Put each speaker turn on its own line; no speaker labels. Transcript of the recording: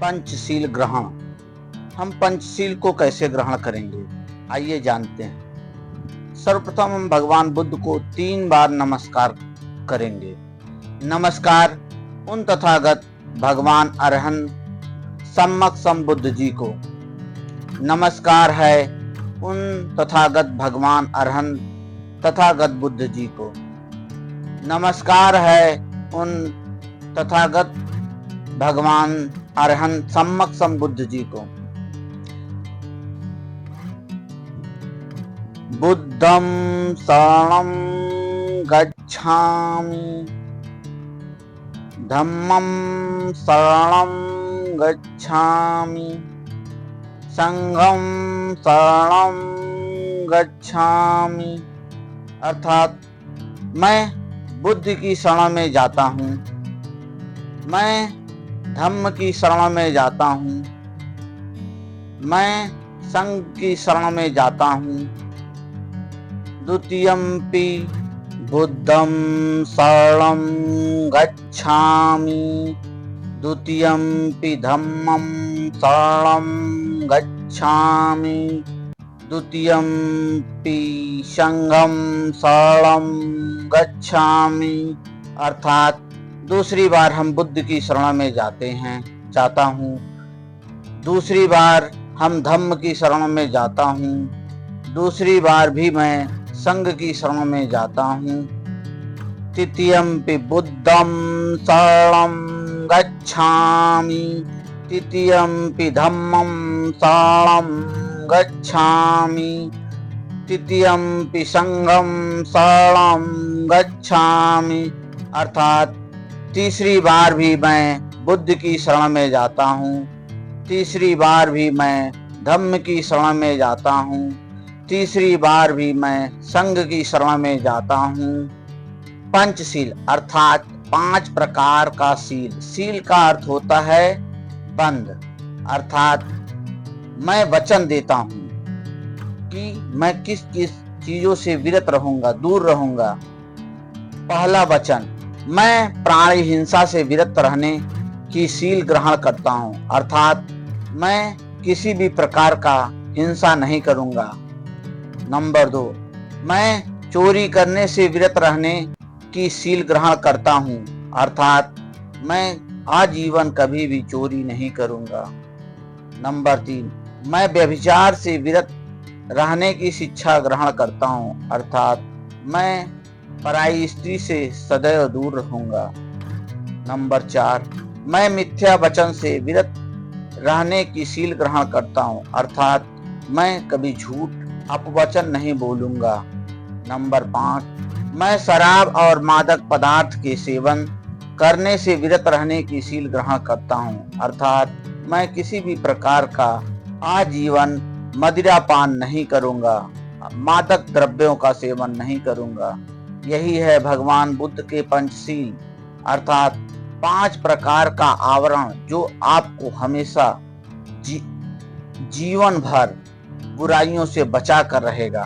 पंचशील ग्रहण। हम पंचशील को कैसे ग्रहण करेंगे, आइए जानते हैं। सर्वप्रथम हम भगवान बुद्ध को 3 बार नमस्कार करेंगे। नमस्कार उन तथागत भगवान अरहंत सम्यक संबुद्ध जी को। नमस्कार है उन तथागत भगवान अरहंत तथागत बुद्ध जी को। नमस्कार है उन तथागत भगवान अरहंत सम्यक संबुद्ध जी को। बुद्धं शरणं गच्छामि, धम्मं शरणं गच्छामि, संघं शरणं गच्छामि। अर्थात मैं बुद्ध की शरण में जाता हूँ, मैं धम्म की शरण में जाता हूँ, मैं संघ की शरण में जाता हूँ। द्वितीयम्पि बुद्धं शरणं गच्छामि, द्वितीयम्पि धम्मं शरणं गच्छामि, द्वितीयम्पि संघं शरणं गच्छामि। अर्थात दूसरी बार हम बुद्ध की शरण में जाता हूँ, दूसरी बार हम धम्म की शरण में जाता हूँ, दूसरी बार भी मैं संघ की शरण में जाता हूँ। तृतीयम्पि बुद्धं शरणं गच्छामि, तृतीयम्पि धम्मं शरणं गच्छामि, तृतीयम्पि संघं शरणं गच्छामि। अर्थात तीसरी बार भी मैं बुद्ध की शरण में जाता हूँ, तीसरी बार भी मैं धम्म की शरण में जाता हूँ, तीसरी बार भी मैं संघ की शरण में जाता हूँ। पंचशील अर्थात 5 प्रकार का शील। शील का अर्थ होता है बंध। अर्थात मैं वचन देता हूँ कि मैं किस किस चीजों से विरत रहूंगा, दूर रहूंगा। पहला वचन, मैं प्राणी हिंसा से विरत रहने की शील ग्रहण करता हूँ। अर्थात मैं किसी भी प्रकार का हिंसा नहीं करूंगा। नंबर 2, मैं चोरी करने से विरत रहने की शील ग्रहण करता हूँ। अर्थात मैं आजीवन कभी भी चोरी नहीं करूंगा। नंबर 3, मैं व्यभिचार से विरत रहने की शिक्षा ग्रहण करता हूँ। अर्थात मैं पराई स्त्री से सदैव दूर रहूंगा। नंबर 4, मैं मिथ्या वचन से विरत रहने की शील ग्रहण करता हूँ। अर्थात मैं कभी झूठ अपवचन नहीं बोलूंगा। नंबर 5, मैं शराब और मादक पदार्थ के सेवन करने से विरत रहने की शील ग्रहण करता हूँ। अर्थात मैं किसी भी प्रकार का आजीवन मदिरापान नहीं करूंगा, मादक द्रव्यों का सेवन नहीं करूंगा। यही है भगवान बुद्ध के पंचशील, अर्थात 5 प्रकार का आवरण जो आपको हमेशा जीवन भर बुराइयों से बचा कर रहेगा।